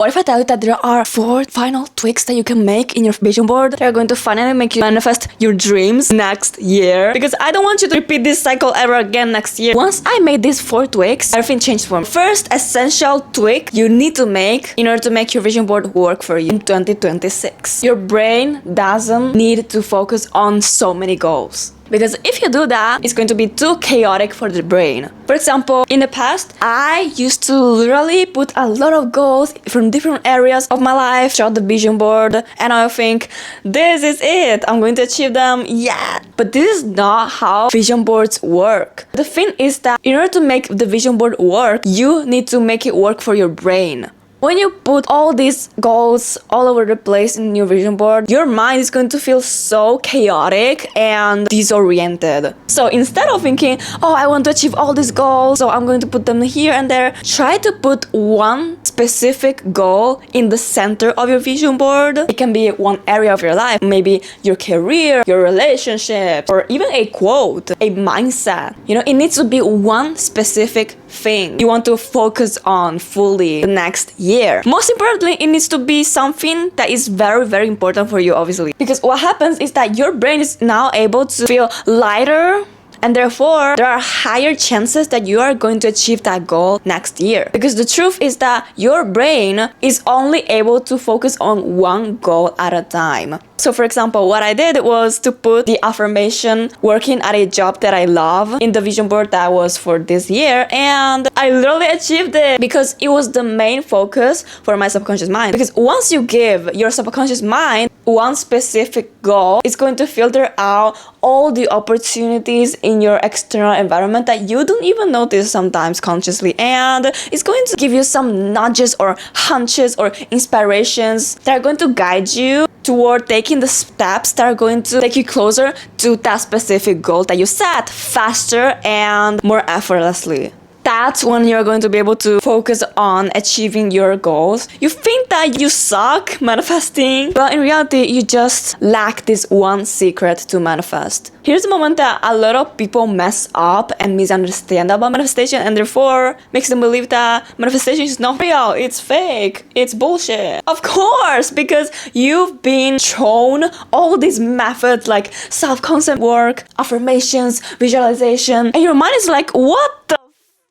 What if I tell you that there are 4 final tweaks that you can make in your vision board that are going to finally make you manifest your dreams next year? Because I don't want you to repeat this cycle ever again next year. Once I made these 4 tweaks, everything changed for me. First essential tweak you need to make in order to make your vision board work for you in 2026. Your brain doesn't need to focus on so many goals. Because if you do that, it's going to be too chaotic for the brain. For example, in the past, I used to literally put a lot of goals from different areas of my life throughout the vision board, and I think, this is it, I'm going to achieve them, yeah. But this is not how vision boards work. The thing is that in order to make the vision board work, you need to make it work for your brain. When you put all these goals all over the place in your vision board, your mind is going to feel so chaotic and disoriented. So instead of thinking, oh, I want to achieve all these goals, so I'm going to put them here and there, try to put one specific goal in the center of your vision board. It can be one area of your life, maybe your career, your relationships, or even a quote, a mindset. You know, it needs to be one specific thing you want to focus on fully the next year. Most importantly, it needs to be something that is very, very important for you, obviously. Because what happens is that your brain is now able to feel lighter, and therefore, there are higher chances that you are going to achieve that goal next year. Because the truth is that your brain is only able to focus on one goal at a time. So for example, what I did was to put the affirmation working at a job that I love in the vision board that was for this year, and I literally achieved it because it was the main focus for my subconscious mind. Because once you give your subconscious mind one specific goal, it's going to filter out all the opportunities in your external environment that you don't even notice sometimes consciously, and it's going to give you some nudges or hunches or inspirations that are going to guide you toward taking the steps that are going to take you closer to that specific goal that you set faster and more effortlessly. That's when you're going to be able to focus on achieving your goals. You think that you suck manifesting, but in reality, you just lack this one secret to manifest. Here's the moment that a lot of people mess up and misunderstand about manifestation, and therefore makes them believe that manifestation is not real, it's fake, it's bullshit. Of course, because you've been shown all these methods like self-concept work, affirmations, visualization, and your mind is like, what the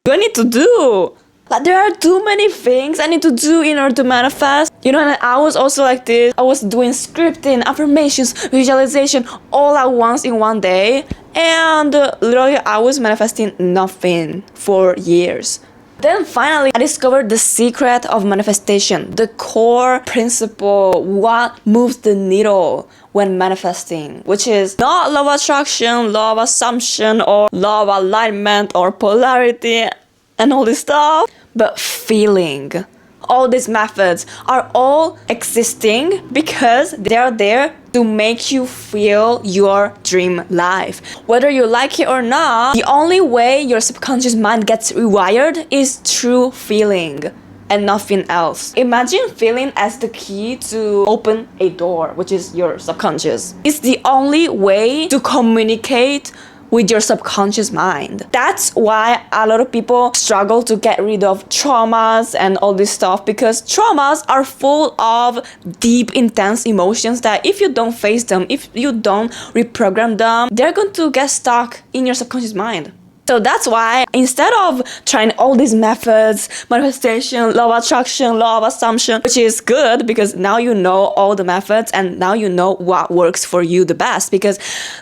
do I need to do? Like, there are too many things I need to do in order to manifest. You know, and I was also like this. I was doing scripting, affirmations, visualization all at once in one day. And literally I was manifesting nothing for years. Then finally, I discovered the secret of manifestation, the core principle, what moves the needle when manifesting, which is not law of attraction, law of assumption, or law of alignment, or polarity, and all this stuff, but feeling. All these methods are all existing because they are there to make you feel your dream life. Whether you like it or not, the only way your subconscious mind gets rewired is through feeling and nothing else. Imagine feeling as the key to open a door, which is your subconscious. It's the only way to communicate with your subconscious mind. That's why a lot of people struggle to get rid of traumas and all this stuff, because traumas are full of deep, intense emotions that if you don't face them, if you don't reprogram them, they're going to get stuck in your subconscious mind. So that's why instead of trying all these methods, manifestation, law of attraction, law of assumption, which is good because now you know all the methods and now you know what works for you the best, because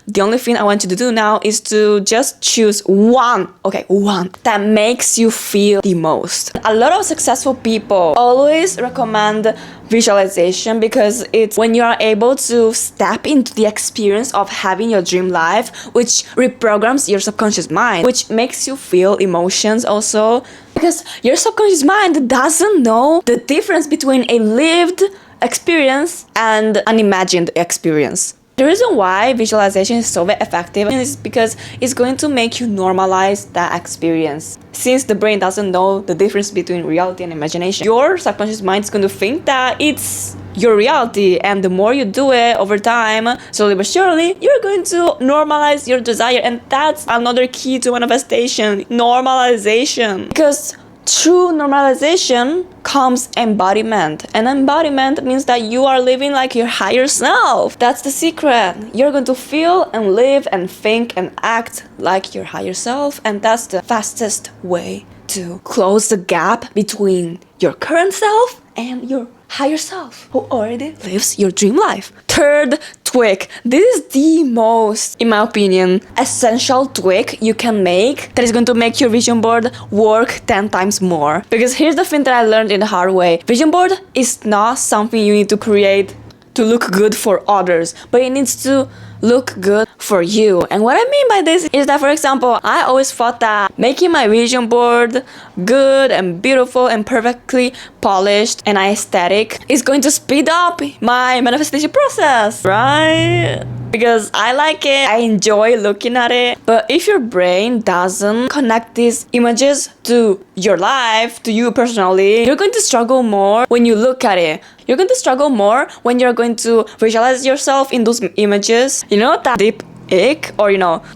the only thing I want you to do now is to just choose one that makes you feel the most. A lot of successful people always recommend visualization because it's when you are able to step into the experience of having your dream life, which reprograms your subconscious mind, which makes you feel emotions also, because your subconscious mind doesn't know the difference between a lived experience and an imagined experience. The reason why visualization is so very effective is because it's going to make you normalize that experience. Since the brain doesn't know the difference between reality and imagination, your subconscious mind is going to think that it's your reality, and the more you do it over time, slowly but surely, you're going to normalize your desire, and that's another key to manifestation, normalization. Because through normalization comes embodiment. And embodiment means that you are living like your higher self. That's the secret. You're going to feel and live and think and act like your higher self. And that's the fastest way to close the gap between your current self and your higher self who already lives your dream life. Third tweak. This is the most, in my opinion, essential tweak you can make that is going to make your vision board work 10 times more. Because here's the thing that I learned in the hard way. Vision board is not something you need to create to look good for others, but it needs to look good for you. And what I mean by this is that, for example, I always thought that making my vision board good and beautiful and perfectly polished and aesthetic is going to speed up my manifestation process, right? Because I like it, I enjoy looking at it. But if your brain doesn't connect these images to your life, to you personally, you're going to struggle more when you look at it. You're going to struggle more when you're going to visualize yourself in those images. You know, that deep ick or,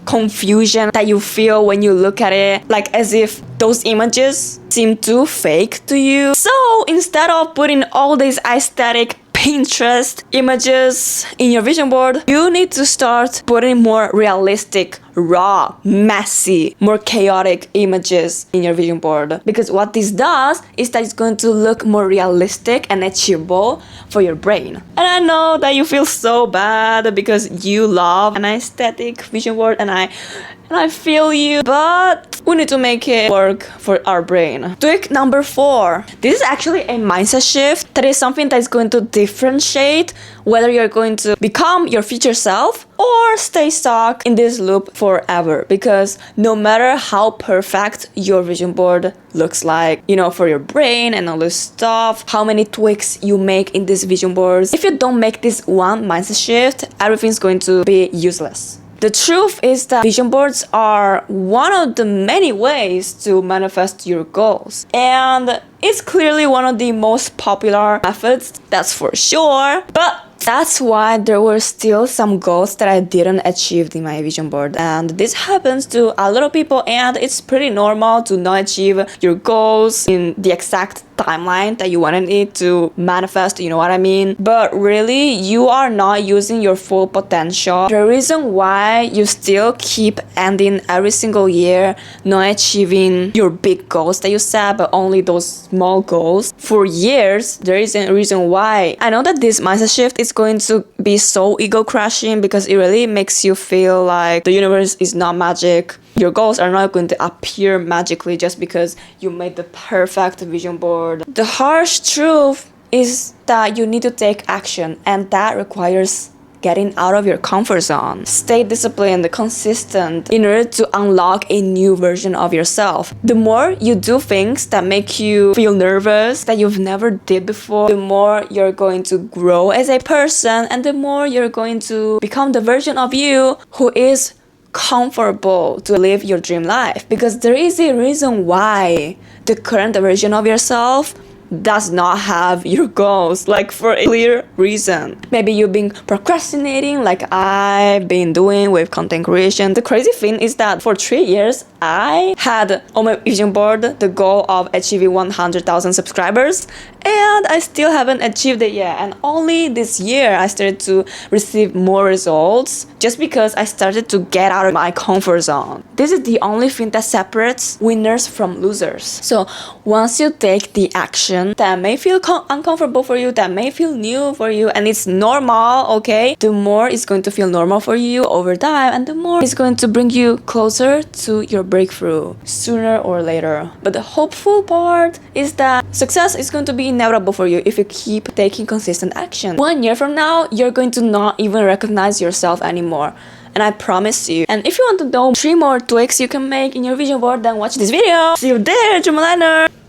confusion that you feel when you look at it, like as if those images seem too fake to you. So instead of putting all these aesthetic Pinterest images in your vision board, you need to start putting more realistic, raw, messy, more chaotic images in your vision board. Because what this does is that it's going to look more realistic and achievable for your brain. And I know that you feel so bad because you love an aesthetic vision board, and I feel you, but we need to make it work for our brain. Tweak number 4. This is actually a mindset shift that is something that is going to differentiate whether you're going to become your future self or stay stuck in this loop forever. Because no matter how perfect your vision board looks like, for your brain and all this stuff, how many tweaks you make in these vision boards, if you don't make this one mindset shift, everything's going to be useless. The truth is that vision boards are one of the many ways to manifest your goals. And it's clearly one of the most popular methods, that's for sure. But that's why there were still some goals that I didn't achieve in my vision board. And this happens to a lot of people, and it's pretty normal to not achieve your goals in the exact timeline that you wanted it to manifest, you know what I mean? But really, you are not using your full potential. The reason why you still keep ending every single year not achieving your big goals that you set, but only those small goals for years, there is a reason why. I know that this mindset shift is going to be so ego crushing because it really makes you feel like the universe is not magic. Your goals are not going to appear magically just because you made the perfect vision board. The harsh truth is that you need to take action, and that requires getting out of your comfort zone. Stay disciplined, consistent in order to unlock a new version of yourself. The more you do things that make you feel nervous, that you've never did before, the more you're going to grow as a person, and the more you're going to become the version of you who is comfortable to live your dream life. Because there is a reason why the current version of yourself does not have your goals, like for a clear reason. Maybe you've been procrastinating like I've been doing with content creation. The crazy thing is that for 3 years, I had on my vision board the goal of achieving 100,000 subscribers, and I still haven't achieved it yet. And only this year I started to receive more results just because I started to get out of my comfort zone. This is the only thing that separates winners from losers. So once you take the action that may feel uncomfortable for you, that may feel new for you, and it's normal, okay? The more it's going to feel normal for you over time, and the more it's going to bring you closer to your breakthrough sooner or later. But the hopeful part is that success is going to be inevitable for you if you keep taking consistent action. 1 year from now, you're going to not even recognize yourself anymore. And I promise you. And if you want to know 3 more tweaks you can make in your vision board, then watch this video. See you there, Dream Aligner!